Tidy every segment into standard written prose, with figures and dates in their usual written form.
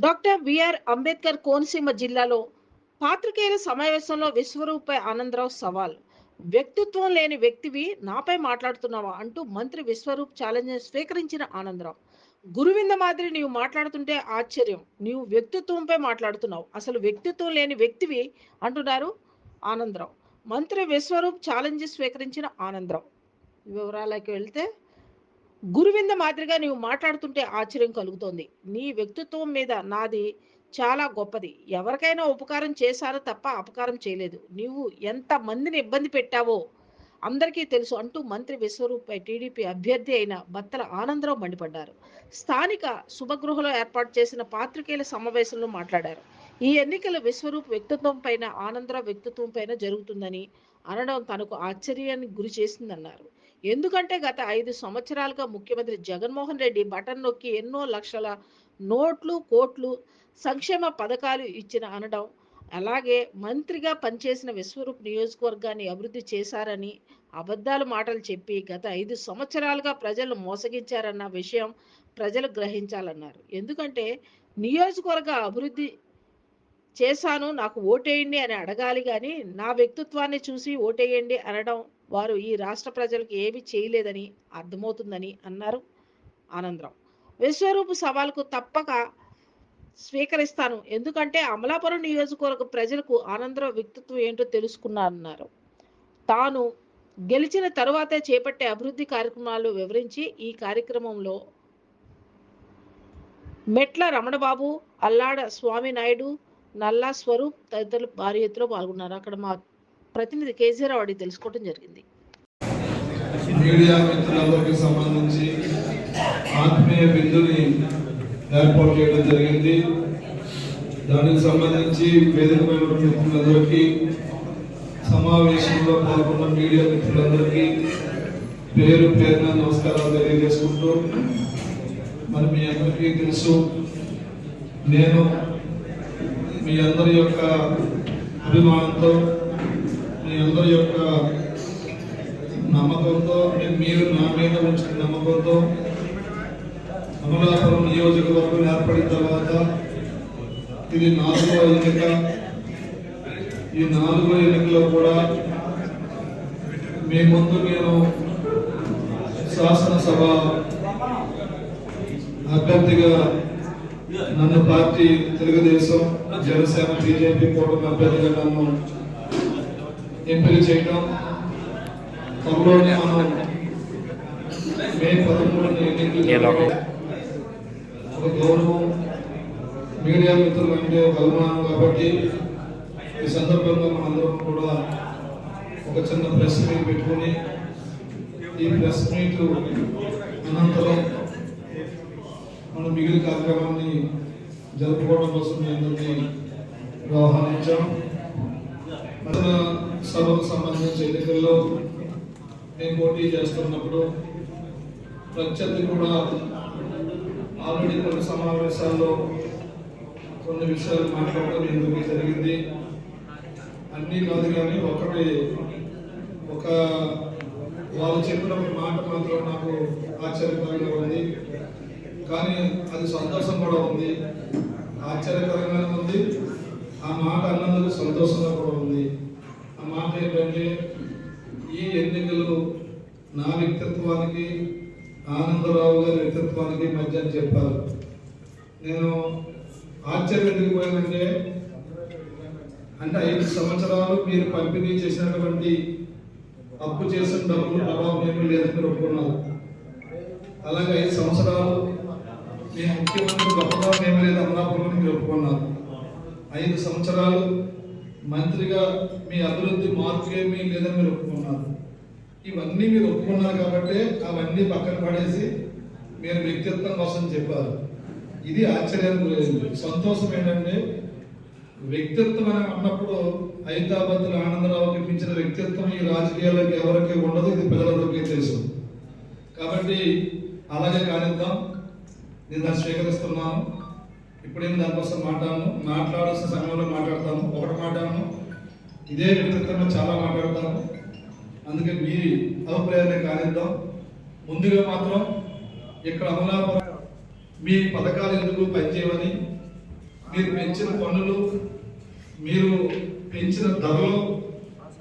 Doctor BR Ambedkar Konaseema జిల్లాలో పాత్రికేయుల సమావేశంలో విశ్వరూపై ఆనందరావు సవాల్. వ్యక్తిత్వం లేని వ్యక్తివి నాపై మాట్లాడుతున్నావా అంటూ మంత్రి విశ్వరూప్ ఛాలెంజ్ స్వీకరించిన ఆనందరావు. గురువింద మాదిరి నీవు మాట్లాడుతుంటే ఆశ్చర్యం, నీవు వ్యక్తిత్వంపై మాట్లాడుతున్నావు, అసలు వ్యక్తిత్వం లేని వ్యక్తివి అంటున్నారు ఆనందరావు. మంత్రి విశ్వరూప్ ఛాలెంజ్ స్వీకరించిన ఆనందరావు వివరాలకు వెళ్తే, గురువింద మాదిరిగా నీవు మాట్లాడుతుంటే ఆశ్చర్యం కలుగుతోంది. నీ వ్యక్తిత్వం మీద నాది చాలా గొప్పది. ఎవరికైనా ఉపకారం చేశారో తప్ప అపకారం చేయలేదు. నీవు ఎంత మందిని ఇబ్బంది పెట్టావో అందరికీ తెలుసు అంటూ మంత్రి విశ్వరూప్పై టీడీపీ అభ్యర్థి అయిన బత్తల ఆనందరావు మండిపడ్డారు. స్థానిక శుభగృహలో ఏర్పాటు చేసిన పాత్రికేయుల సమావేశంలో మాట్లాడారు. ఈ ఎన్నికల విశ్వరూప్ వ్యక్తిత్వం పైన, ఆనందరావు వ్యక్తిత్వం పైన జరుగుతుందని అనడం తనకు ఆశ్చర్యానికి గురి చేసిందన్నారు. ఎందుకంటే గత 5 సంవత్సరాలుగా ముఖ్యమంత్రి జగన్మోహన్ రెడ్డి బటన్ నొక్కి ఎన్నో లక్షల నోట్లు, కోట్లు సంక్షేమ పథకాలు ఇచ్చిన అనడం, అలాగే మంత్రిగా పనిచేసిన విశ్వరూప్ నియోజకవర్గాన్ని అభివృద్ధి చేశారని అబద్ధాలు మాటలు చెప్పి గత 5 సంవత్సరాలుగా ప్రజలను మోసగించారన్న విషయం ప్రజలు గ్రహించాలన్నారు. ఎందుకంటే నియోజకవర్గ అభివృద్ధి చేశాను, నాకు ఓటేయండి అని అడగాలి కానీ నా వ్యక్తిత్వాన్ని చూసి ఓటేయండి అనడం వారు ఈ రాష్ట్ర ప్రజలకు ఏమీ చేయలేదని అర్థమవుతుందని అన్నారు ఆనందరావు. విశ్వరూప్ సవాల్కు తప్పక స్వీకరిస్తాను, ఎందుకంటే అమలాపురం నియోజకవర్గ ప్రజలకు ఆనందరావు వ్యక్తిత్వం ఏంటో తెలుసుకున్నారన్నారు. తాను గెలిచిన తరువాతే చేపట్టే అభివృద్ధి కార్యక్రమాలు వివరించి ఈ కార్యక్రమంలో మెట్ల రమణబాబు, అల్లాడ స్వామి నాయుడు, నల్లా స్వరూప్ తదితరులు భారీ ఎత్తులో పాల్గొన్నారు. అక్కడ మా ప్రతినిధి కేసీఆర్ అడిగి తెలుసుకోవడం జరిగింది. మీడియా మిత్రులందరికీ సంబంధించి ఆత్మీయ విందుని ఏర్పాటు చేయడం జరిగింది. దానికి సంబంధించి వేదికమైన మిత్రులందరికీ, సమావేశంలో పాల్గొన్న మీడియా మిత్రులందరికీ పేరు పేరున నమస్కారాలు తెలియజేసుకుంటూ, మరి మీ అందరికీ తెలుసు, నేను మీ అందరి యొక్క అభిమానంతో, మీ అందరి యొక్క నమ్మకంతో, మీరు నా మీద ఉంచిన నమ్మకంతో అమలాపురం నియోజకవర్గం ఏర్పడిన తర్వాత ఇది 4వ ఎన్నిక. ఈ 4వ ఎన్నికలో కూడా మీ ముందు నేను శాసనసభ అభ్యర్థిగా నన్ను పార్టీ తెలుగుదేశం, జనసేన, బీజేపీ కూటమి అభ్యర్థిగా నన్ను ఎంపిక చేయడం, త్వరలోనే మనం మే 13 ఎన్నికల్లో ఒక గౌరవం, మీడియా మిత్రులు అంటే ఒక అభిమానం కాబట్టి ఈ సందర్భంగా మనందరం కూడా ఒక చిన్న ప్రెస్ మీట్ పెట్టుకుని, ఈ ప్రెస్ మీట్ అనంతరం మనం మిగిలిన కార్యక్రమాన్ని జరుపుకోవడం కోసం మీ అందరినీ ఆహ్వానించాం. సభకు సంబంధించిన ఎన్నికల్లో నేను పోటీ చేస్తున్నప్పుడు ప్రత్యర్థి కూడా ఆల్రెడీ కొన్ని సమావేశాల్లో కొన్ని విషయాలు మాట్లాడటం ఎందుకు జరిగింది. అన్నీ కాదు కానీ ఒక వాళ్ళు చెప్పిన ఒక మాట మాత్రం నాకు ఆశ్చర్యకరంగా ఉంది, కానీ అది సంతోషం కూడా ఉంది. ఆశ్చర్యకరంగానే ఉంది, ఆ మాట అన్నందుకు సంతోషంగా కూడా ఉంది. ఆ మాట ఏంటంటే, ఈ ఎన్నికలు నా వ్యక్తిత్వానికి, ఆనందరావు గారి వ్యక్తిత్వానికి మధ్య అని చెప్పారు. నేను ఆశ్చర్యం ఎందుకు పోయానంటే, అంటే 5 సంవత్సరాలు మీరు పంపిణీ చేసినటువంటి అప్పు చేసిన డబ్బులు ప్రభావం ఏమీ లేదని మీరు ఒప్పుకున్నారు. అలాగే 5 సంవత్సరాలు నేను ముఖ్యమంత్రి గొప్పతనం ఏమీ లేదు అమలాపురం మీరు ఒప్పుకున్నారు. 5 సంవత్సరాలు మంత్రిగా మీ అభివృద్ధి మార్పు ఏమీ లేదని మీరు ఒప్పుకున్నారు. ఇవన్నీ మీరు ఒప్పుకున్నారు కాబట్టి అవన్నీ పక్కన పడేసి మీరు వ్యక్తిత్వం కోసం చెప్పారు. ఇది ఆశ్చర్యానికి లేదు. సంతోషం ఏంటంటే, వ్యక్తిత్వం అని అన్నప్పుడు హైదరాబాద్ ఆనందరావుకి మించిన వ్యక్తిత్వం ఈ రాజకీయాలకు ఎవరికి ఉండదు, ఇది ప్రజలందరికీ తెలుసు. కాబట్టి అలాగే కానిద్దాం, నేను దాన్ని స్వీకరిస్తున్నాను. ఇప్పుడేమి దానికోసం మాట్లాడాల్సిన సమయంలో మాట్లాడతాను. ఒకటి మాట్లాడను, ఇదే వ్యక్తిత్వంలో చాలా మాట్లాడతాను. అందుకే మీ అభిప్రాయాన్ని కానిద్దాం. ముందుగా మాత్రం ఇక్కడ అమలాపురం మీ పథకాలు ఎందుకు పనిచేయమని మీరు పెంచిన పన్నులు, మీరు పెంచిన ధరలో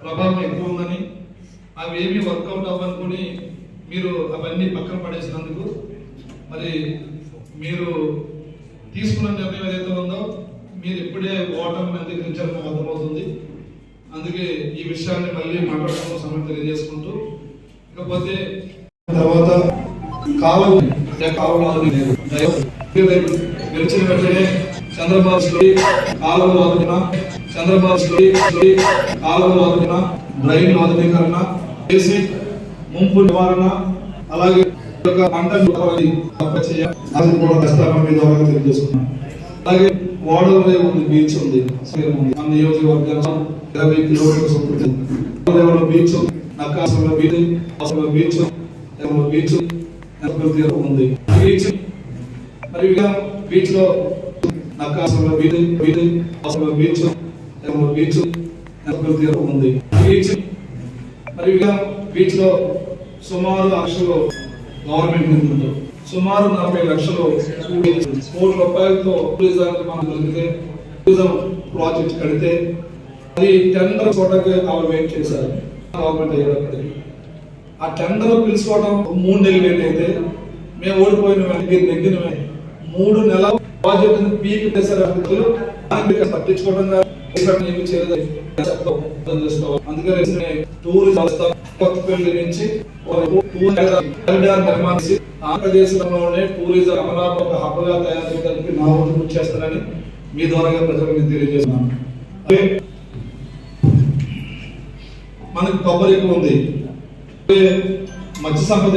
ప్రభావం ఎక్కువ ఉందని, అవి ఏమీ వర్కౌట్ అవ్వనుకుని మీరు అవన్నీ పక్కన పడేసినందుకు మరి మీరు తీసుకున్న నిర్ణయం ఏదైతే ఉందో మీరు ఇప్పుడే ఓటమి అంగీకరించాలని నాకు అర్థమవుతుంది. అందుకే ఈ విషయాన్ని మళ్ళీ మాట్లాడుకున్న సమయం తెలియజేసుకుంటూ, ఇకపోతే తర్వాత కాలువ గెలిచిన వెంటనే చంద్రబాబు కాలువ వాదుకున్న డ్రైన్ ఆధునీకరణ చేసి ముంపు నివారణ, అలాగే తెలియజేసుకున్నాం. అలాగే వాడలో ఉంది, బీచ్ ఉంది, మన నియోజకవర్గంలో 20 కిలోమీటర్స్ ఉంటుంది. బీచ్ నక్కాసంలో బీచ్ బీచ్ ఉంది. బీచ్ మరి బీచ్ లో నక్కాసంలో బీచ్ బీచ్ ఉంది. బీచ్ మరి బీచ్ లో సుమారు లక్షలు గవర్నమెంట్ నిధులతో సుమారు 40 లక్షలు కోట్ల రూపాయలతో టూరిజానికి మనం దొరికితే టూరిజం ప్రాజెక్ట్ కడితే అది టెండర్ చోటకి వాళ్ళు వెయిట్ చేశారు. గవర్నమెంట్ అయ్యేటప్పటికి ఆ టెండర్ పిలుచుకోవడం 3 నెలలు లేట్ అయితే మేము ఓడిపోయిన నెగ్గిన 3 నెలల ప్రాజెక్ట్ పీక్ చేశారు. పట్టించుకోవడం అందుకని టూరిజం కొత్తపల్లి నుంచి నిర్మాణించి ఆంధ్రదేశంలోనే టూరిజం అమలాపు ఒక హబ్బగా తయారు చేయడానికి నా వంతు కృషి చేస్తానని మీ ద్వారా ప్రజలకు తెలియజేస్తున్నాను. మనకి కొబ్బరి ఎక్కువ ఉంది, మత్స్య సంపద